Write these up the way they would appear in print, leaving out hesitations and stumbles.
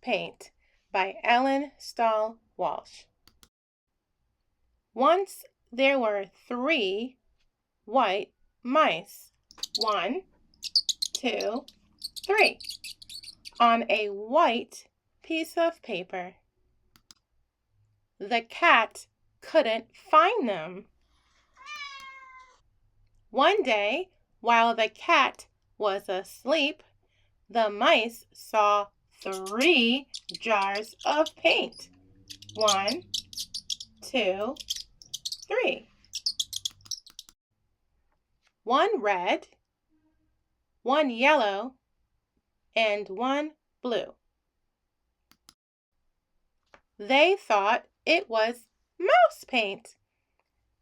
Paint by Stoll Walsh. Once there were 3 white mice. 1, 2, 3. On a white piece of paper. The cat couldn't find them. One day, while the cat was asleep, the mice saw 3 jars of paint. 1, 2, 3. 1 red, 1 yellow, and 1 blue. They thought it was mouse paint.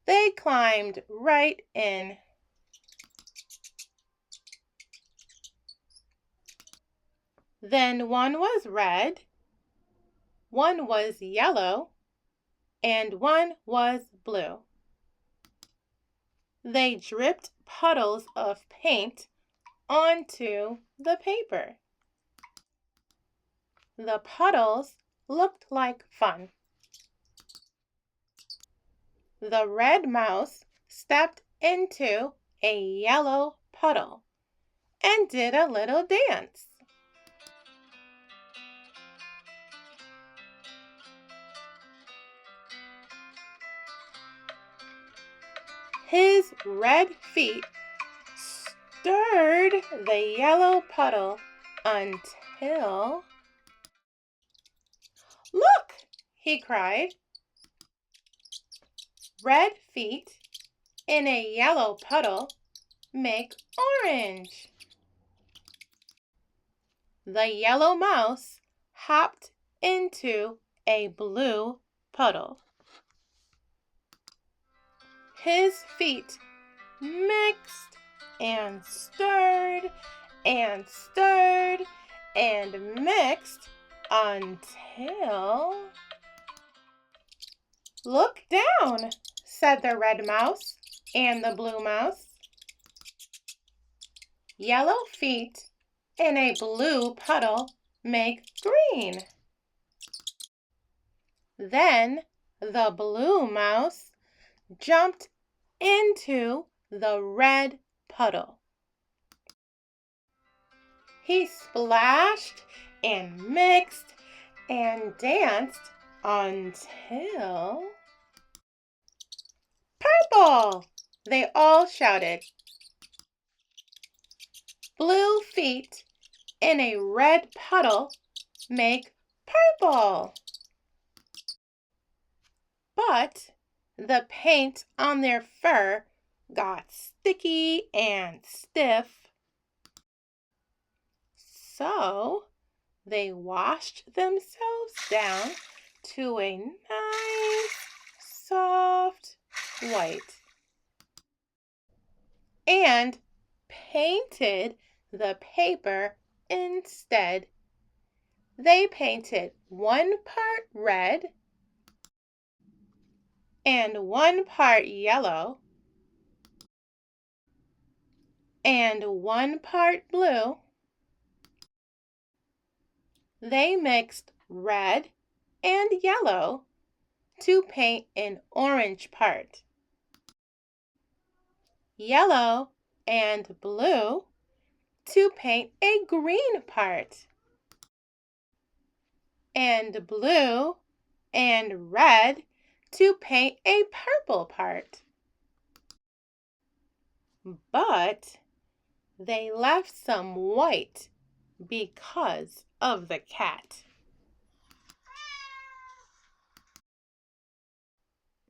They climbed right in. Then 1 was red, 1 was yellow, and 1 was blue. They dripped puddles of paint onto the paper. The puddles looked like fun. The red mouse stepped into a yellow puddle and did a little dance. His red feet stirred the yellow puddle until... "Look!" he cried. Red feet in a yellow puddle make orange. The yellow mouse hopped into a blue puddle. His feet mixed and stirred and stirred and mixed until... "Look down," said the red mouse and the blue mouse. Yellow feet in a blue puddle make green. Then the blue mouse jumped into the red puddle. He splashed and mixed and danced until... "Purple!" they all shouted. Blue feet in a red puddle make purple. But the paint on their fur got sticky and stiff. So they washed themselves down to a nice, soft white and painted the paper instead. They painted 1 part red and 1 part yellow and 1 part blue. They mixed red and yellow to paint an orange part. Yellow and blue to paint a green part. And blue and red to paint a purple part. But they left some white because of the cat.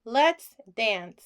Let's dance.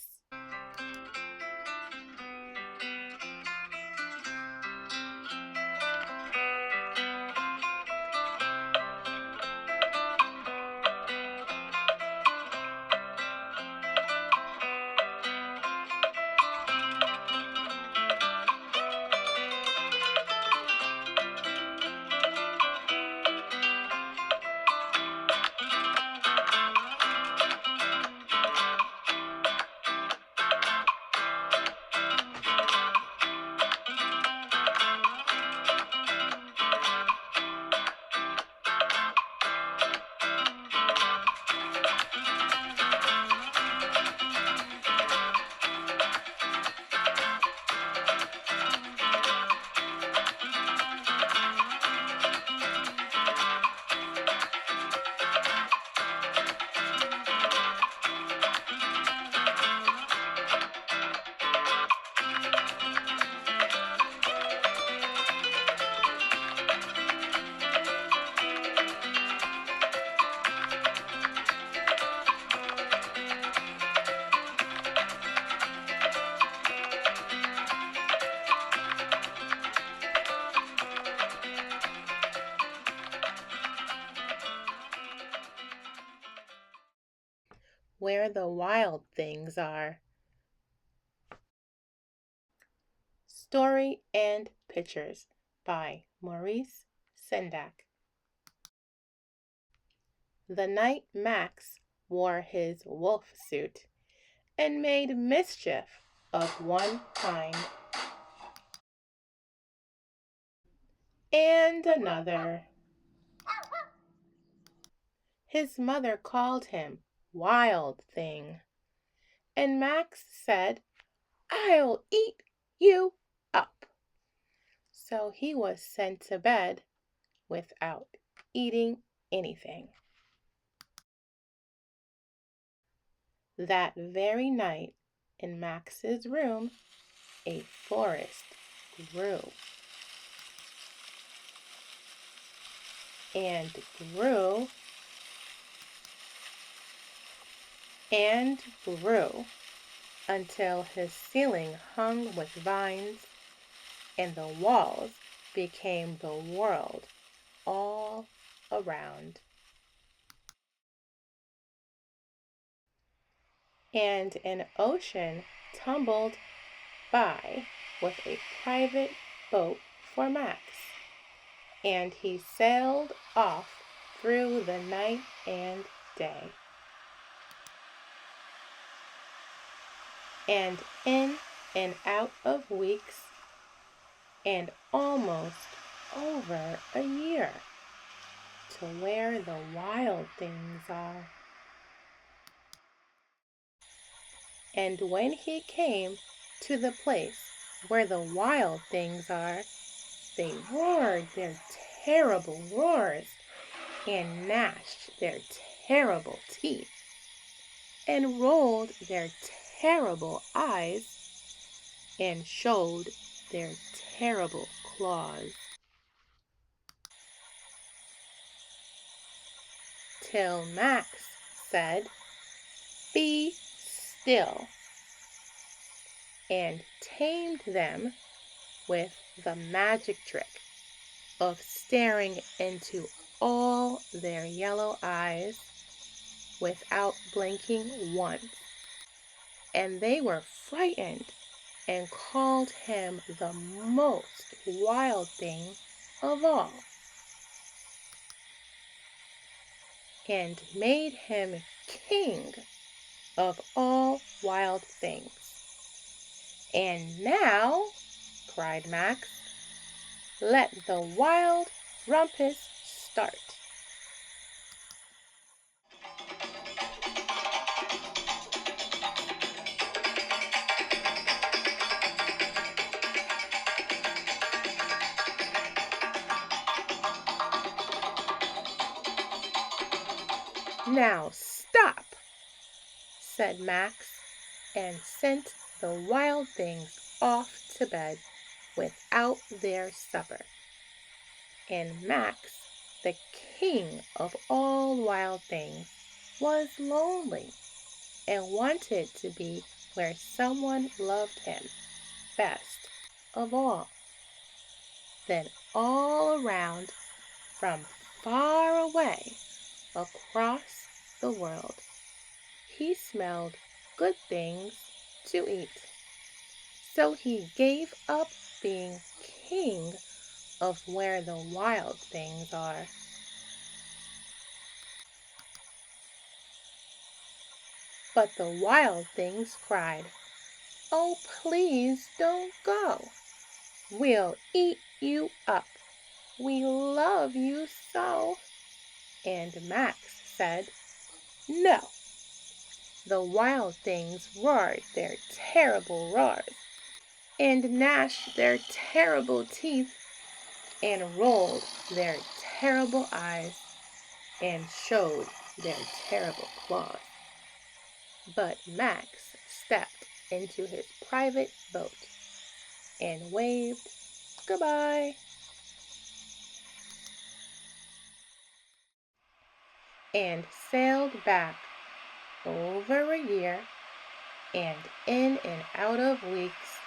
where the wild things are. Story and Pictures by Maurice, Sendak. The night Max wore his wolf suit and made mischief of one kind and another. His mother called him Wild Thing, and Max said, "I'll eat you up." So he was sent to bed without eating anything. That very night, in Max's room, a forest grew and grew and grew until his ceiling hung with vines and the walls became the world all around. And an ocean tumbled by with a private boat for Max, and he sailed off through the night and day. And in and out of weeks, and almost over a year, to where the wild things are. And when he came to the place where the wild things are, they roared their terrible roars and gnashed their terrible teeth and rolled their terrible eyes and showed their terrible claws. Till Max said, "Be still," and tamed them with the magic trick of staring into all their yellow eyes without blinking once. And they were frightened and called him the most wild thing of all, and made him king of all wild things. "And now," cried Max, "let the wild rumpus start." "Now stop," said Max, and sent the wild things off to bed without their supper. And Max, the king of all wild things, was lonely and wanted to be where someone loved him best of all. Then all around, from far away across the world, he smelled good things to eat. So he gave up being king of where the wild things are. But the wild things cried, "Oh, please don't go. We'll eat you up. We love you so." And Max said, "No." The wild things roared their terrible roars and gnashed their terrible teeth and rolled their terrible eyes and showed their terrible claws. But Max stepped into his private boat and waved goodbye. And sailed back over a year and in and out of weeks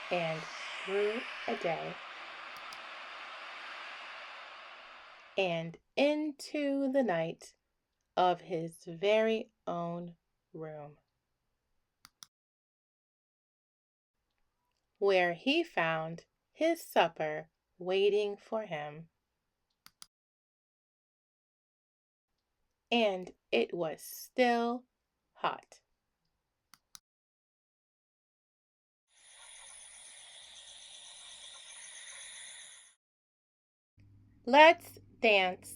and through a day and into the night of his very own room, where he found his supper waiting for him. And it was still hot. Let's dance.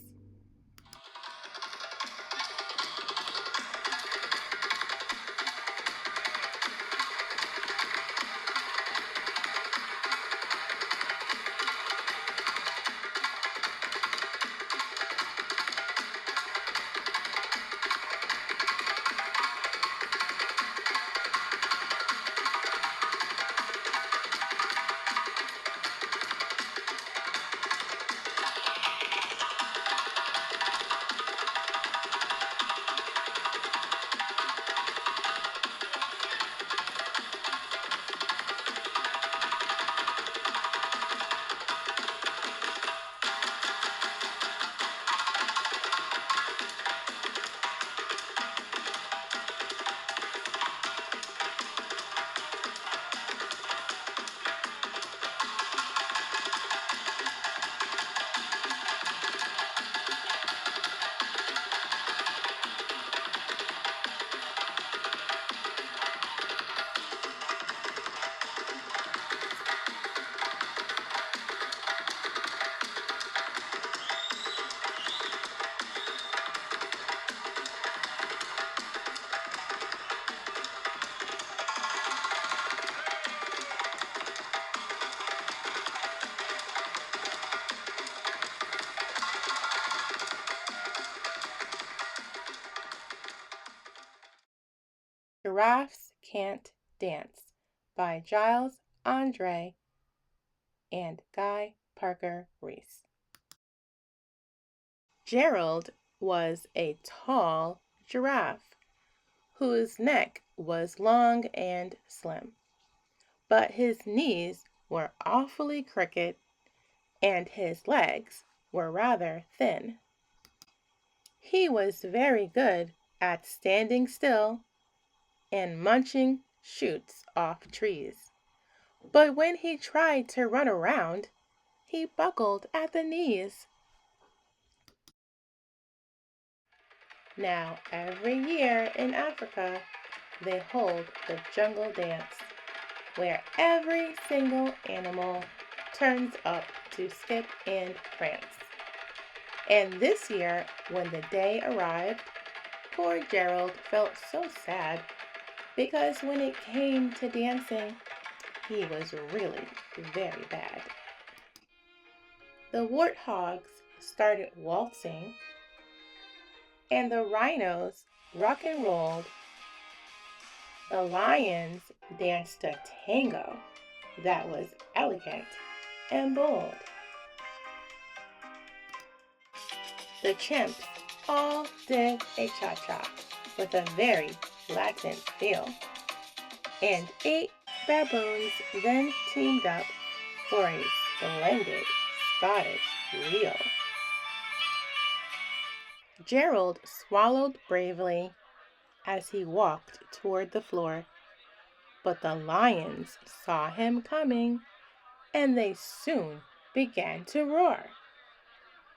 Giraffes Can't Dance by Giles, Andreae, and Guy Parker-Rees. Gerald was a tall giraffe whose neck was long and slim, but his knees were awfully crooked and his legs were rather thin. He was very good at standing still and munching shoots off trees. But when he tried to run around, he buckled at the knees. Now, every year in Africa, they hold the jungle dance, where every single animal turns up to skip and prance. And this year, when the day arrived, poor Gerald felt so sad because when it came to dancing, he was really very bad. The warthogs started waltzing, and the rhinos rock and rolled. The lions danced a tango that was elegant and bold. The chimps all did a cha-cha with a very Latin feel, and 8 baboons then teamed up for a splendid Scottish reel. Gerald swallowed bravely as he walked toward the floor, but the lions saw him coming, and they soon began to roar.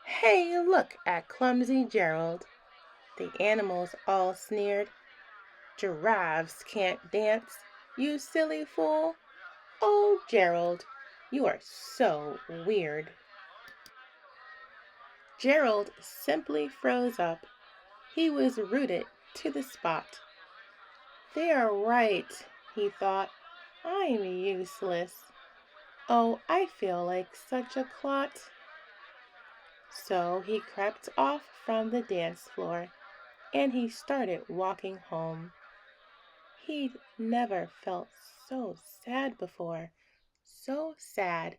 "Hey, look at clumsy Gerald," the animals all sneered. "Giraffes can't dance, you silly fool. Oh, Gerald, you are so weird." Gerald simply froze up. He was rooted to the spot. "They are right," he thought. "I'm useless. Oh, I feel like such a clot." So he crept off from the dance floor and he started walking home. He'd never felt so sad before, so sad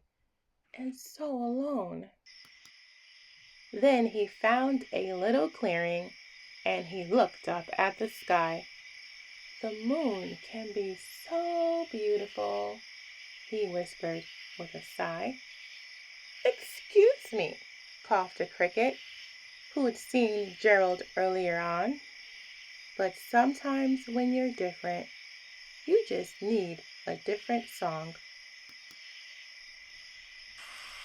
and so alone. Then he found a little clearing and he looked up at the sky. "The moon can be so beautiful," he whispered with a sigh. "Excuse me," coughed a cricket, who had seen Gerald earlier on. But sometimes when you're different, you just need a different song.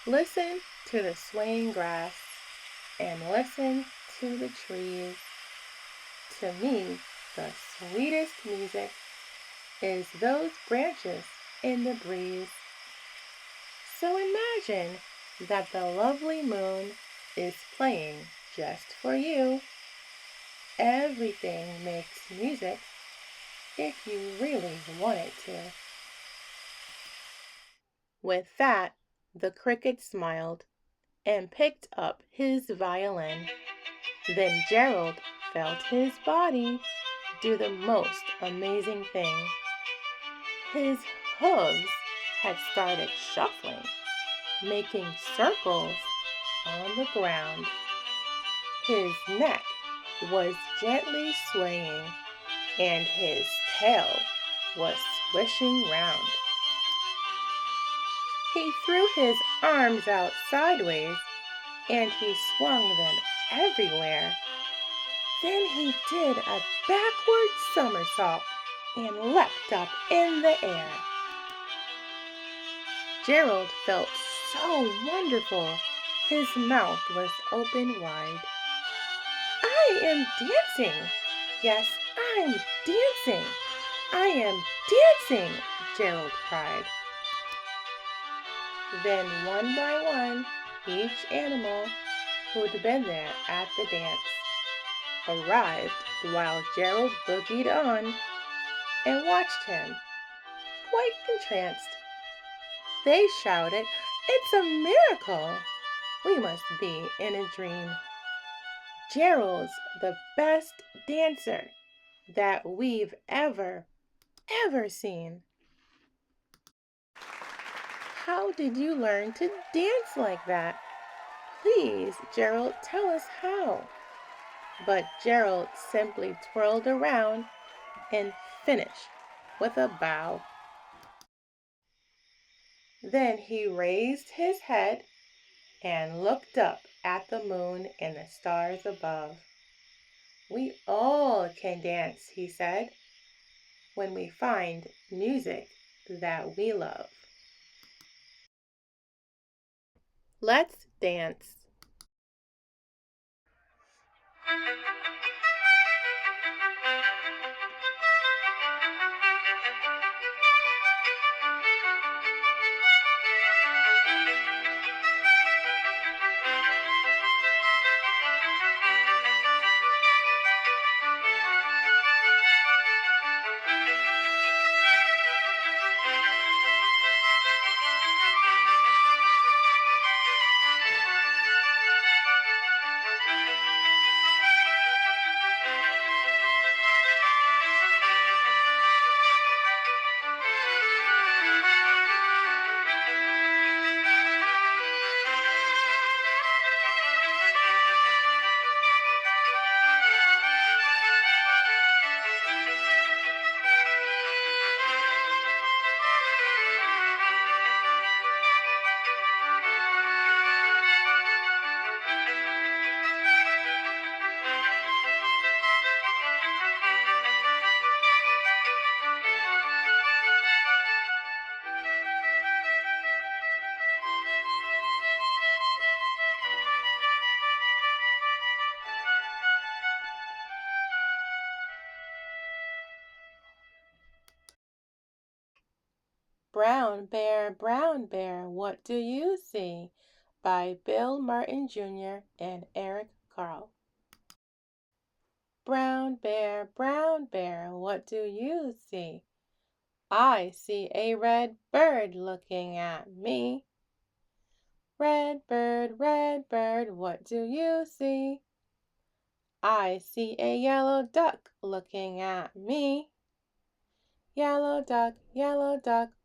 Listen to the swaying grass and listen to the trees. To me, the sweetest music is those branches in the breeze. So imagine that the lovely moon is playing just for you. Everything makes music if you really want it to. With that, the cricket smiled and picked up his violin. Then Gerald felt his body do the most amazing thing. His hooves had started shuffling, making circles on the ground. His neck was gently swaying, and his tail was swishing round. He threw his arms out sideways, and he swung them everywhere. Then he did a backward somersault and leapt up in the air. Gerald felt so wonderful. His mouth was open wide. I am dancing. Yes, I'm dancing. I am dancing, Gerald cried. Then one by one, each animal who'd been there at the dance arrived while Gerald boogied on and watched him, quite entranced. They shouted, "It's a miracle! We must be in a dream. Gerald's the best dancer that we've ever seen." How did you learn to dance like that? Please, Gerald, tell us how. But Gerald simply twirled around and finished with a bow. Then he raised his head and looked up at the moon and the stars above. We all can dance, he said, when we find music that we love. Let's dance. Brown Bear, what do you see? By Bill Martin Jr. and Eric Carle. Brown Bear, what do you see? I see a red bird looking at me. Red bird, what do you see? I see a yellow duck looking at me. Yellow duck,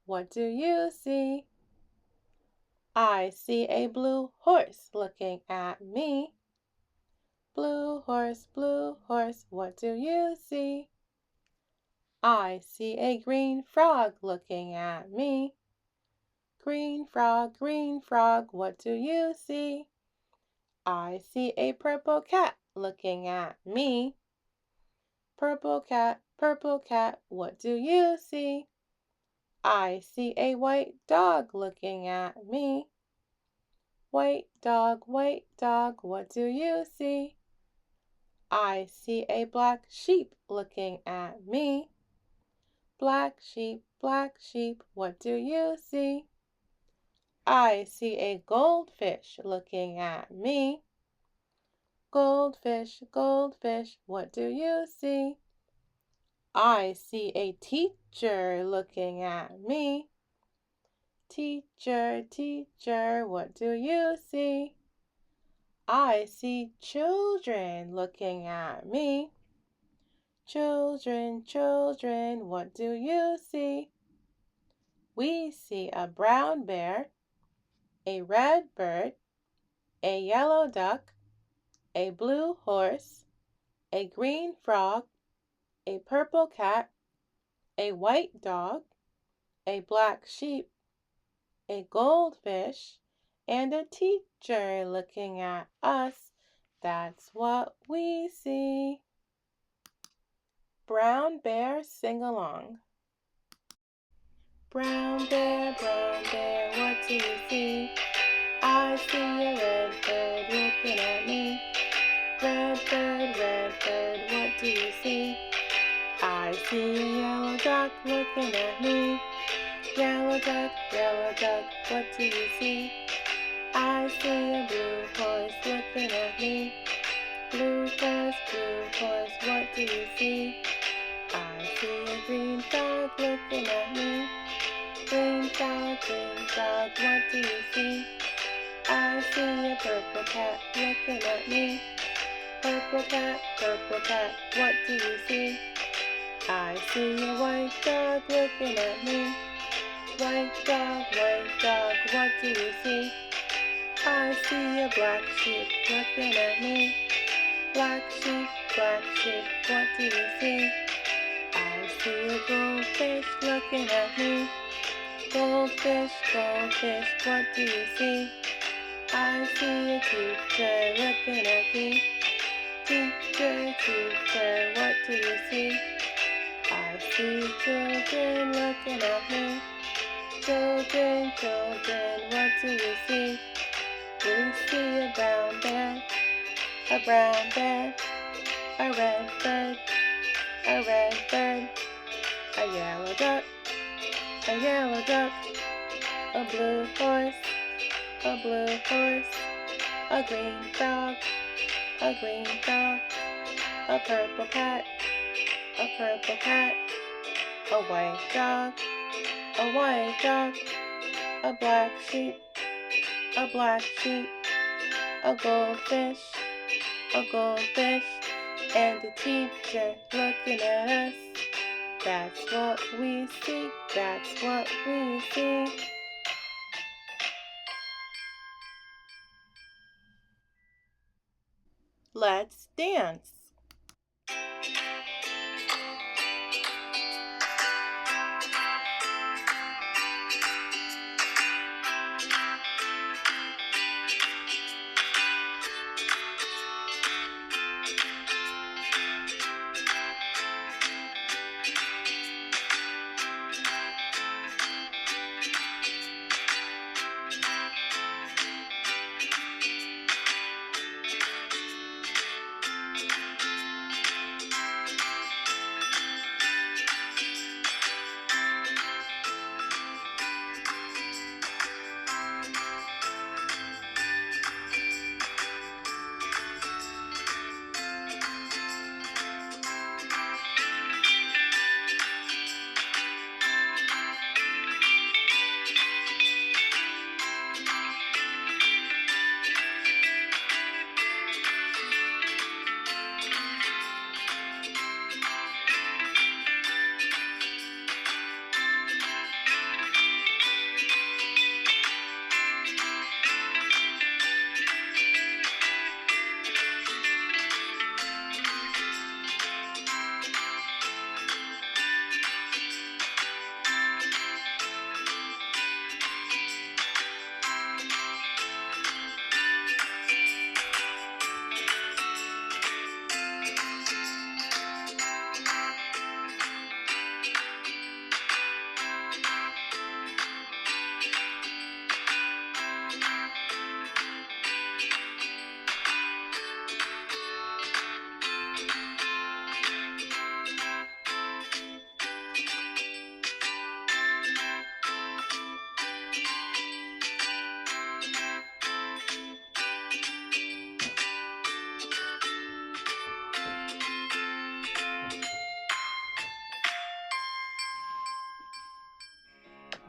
what do you see? I see a blue horse looking at me. Blue horse, what do you see? I see a green frog looking at me. Green frog, what do you see? I see a purple cat looking at me. purple cat, what do you see? I see a white dog looking at me. White dog, what do you see? I see a black sheep looking at me. Black sheep, what do you see? I see a goldfish looking at me. Goldfish, what do you see? I see a teacher looking at me. Teacher, what do you see? I see children looking at me. Children, what do you see? We see a brown bear, a red bird, a yellow duck, a blue horse, a green frog, a purple cat, a white dog, a black sheep, a goldfish, and a teacher looking at us. That's what we see. Brown bear, sing along. Brown bear, what do you see? I see a red bird looking at me. Red bird, what do you see? I see a yellow duck looking at me. Yellow duck, what do you see? I see a blue horse looking at me. Blue horse, what do you see? I see a green frog looking at me. Green frog, what do you see? I see a purple cat looking at me. Purple cat, what do you see? I see a white dog looking at me. White dog, what do you see? I see a black sheep looking at me. Black sheep, what do you see? I see a goldfish looking at me. Goldfish, what do you see? I see a teacher looking at me. Teacher, what do you see? I see children looking at me. Children, what do you see? We see a brown bear, a red bird, a yellow duck, a blue horse, a green frog, a purple cat, a white dog, a black sheep, a goldfish, and a teacher looking at us. That's what we see, Let's dance.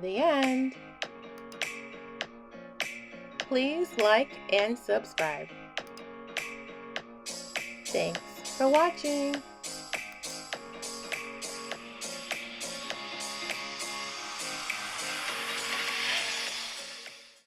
The end. Please like and subscribe. Thanks for watching.